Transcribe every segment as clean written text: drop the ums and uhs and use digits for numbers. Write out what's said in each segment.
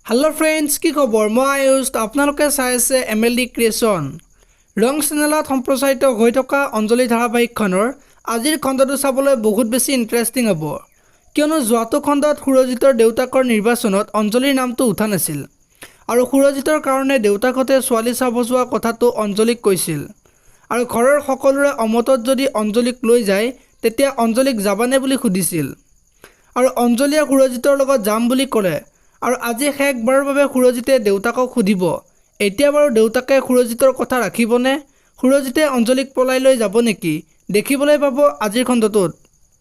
Hello friends की खबर मैं आयुष आपनालोके चाइ आछे MLD क्रिएशन रंग चेनेলত सम्प्रचारित হৈ থকা অঞ্জলি ধাৰাবাহিকখনৰ আজিৰ খণ্ডটো চাবলৈ বহুত বেছি ইন্টাৰেষ্টিং হ'ব কিয়নো যোৱাটো খণ্ডত সুৰজিতৰ দেউতাকৰ নিৰ্বাচনত অঞ্জলিৰ নামটো উঠা নাছিল আৰু সুৰজিতৰ কাৰণে দেউতাকহঁতে ছোৱালী চাব যোৱা কথাটো অঞ্জলিক কৈছিল আৰু ঘৰৰ সকলোৰে অমতত যদি অঞ্জলিক লৈ যায় তেতিয়া অঞ্জলিক যাবানে বুলি সুধিছিল আৰু অঞ্জলিয়ে সুৰজিতৰ লগত যাম বুলি ক'লে আৰু আজি শেষবাৰৰ বাবে সুৰজিতে দেউতাকক সুধিব এতিয়া বাৰু দেউতাকে সুৰজিতৰ কথা ৰাখিবনে সুৰজিতে অঞ্জলিক পলাই লৈ যাব নেকি দেখিবলৈ পাব আজিৰ খণ্ডটোত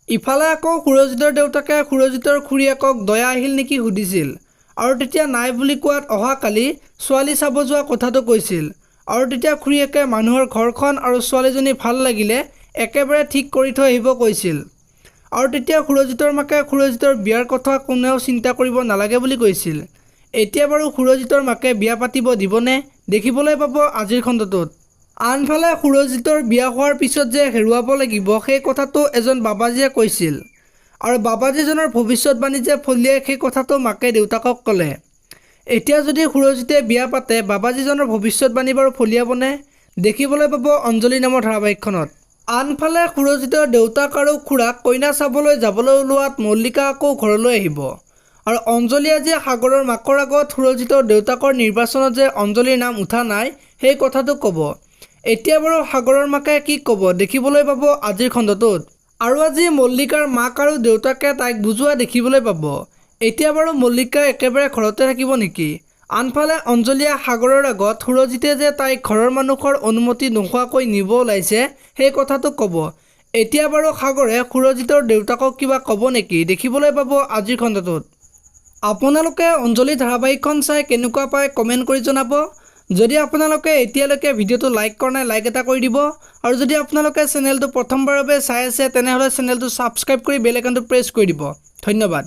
ইফালে আকৌ সুৰজিতৰ দেউতাকে সুৰজিতৰ খুৰীয়েকক দয়া আহিল নেকি সুধিছিল আৰু তেতিয়া নাই বুলি কোৱাত অহাকালি ছোৱালী চাব যোৱা কথাটো কৈছিল আৰু তেতিয়া খুৰীয়েকে মানুহৰ ঘৰখন আৰু ছোৱালীজনী ভাল লাগিলে একেবাৰে ঠিক কৰি থৈ আহিব কৈছিল আৰু তেতিয়া সুৰজিতৰ মাকে সুৰজিতৰ বিয়াৰ কথা কোনেও চিন্তা কৰিব নালাগে বুলি কৈছিল এতিয়া বাৰু সুৰজিতৰ মাকে বিয়া পাতিব দিবনে দেখিবলৈ পাব আজিৰ খণ্ডটোত আনফালে সুৰজিতৰ বিয়া হোৱাৰ পিছত যে হেৰুৱাব লাগিব সেই কথাটো এজন বাবাজীয়ে কৈছিল আৰু বাবাজীজনৰ ভৱিষ্যতবাণী যে ফলিয়াই সেই কথাটো মাকে দেউতাকক ক'লে এতিয়া যদি সুৰজিতে বিয়া পাতে বাবাজীজনৰ ভৱিষ্যতবাণী বাৰু ফলিয়াবনে দেখিবলৈ পাব অঞ্জলি নামৰ ধাৰাবাহিকখনত আনফালে সুৰজিতৰ দেউতাক আৰু খুৰাক কইনা চাবলৈ যাবলৈ ওলোৱাত মল্লিকা আকৌ ঘৰলৈ আহিব আৰু অঞ্জলি আজি সাগৰৰ মাকৰ আগত সুৰজিতৰ দেউতাকৰ নিৰ্বাচনত যে অঞ্জলিৰ নাম উঠা নাই সেই কথাটো ক'ব এতিয়া বাৰু সাগৰৰ মাকে কি ক'ব দেখিবলৈ পাব আজিৰ খণ্ডটোত আৰু আজি মল্লিকাৰ মাক আৰু দেউতাকে তাইক বুজোৱা দেখিবলৈ পাব এতিয়া বাৰু মল্লিকা একেবাৰে ঘৰতে থাকিব নেকি আনফালে অঞ্জলিয়ে সাগৰৰ আগত সুৰজিতে যে তাইক ঘৰৰ মানুহৰ অনুমতি নোহোৱাকৈ নিব ওলাইছে সেই কথাটো ক'ব এতিয়া বাৰু সাগৰে সুৰজিতৰ দেউতাকক কিবা ক'ব নেকি দেখিবলৈ পাব আজিৰ খণ্ডটোত আপোনালোকে অঞ্জলি ধাৰাবাহিকখন চাই কেনেকুৱা পায় কমেণ্ট কৰি জনাব যদি আপোনালোকে এতিয়ালৈকে ভিডিঅ'টো লাইক কৰা নাই লাইক এটা কৰি দিব আৰু যদি আপোনালোকে চেনেলটো প্ৰথমবাৰৰ বাবে চাই আছে তেনেহ'লে চেনেলটো ছাবস্ক্ৰাইব কৰি বেল আইকনটো প্ৰেছ কৰি দিব ধন্যবাদ।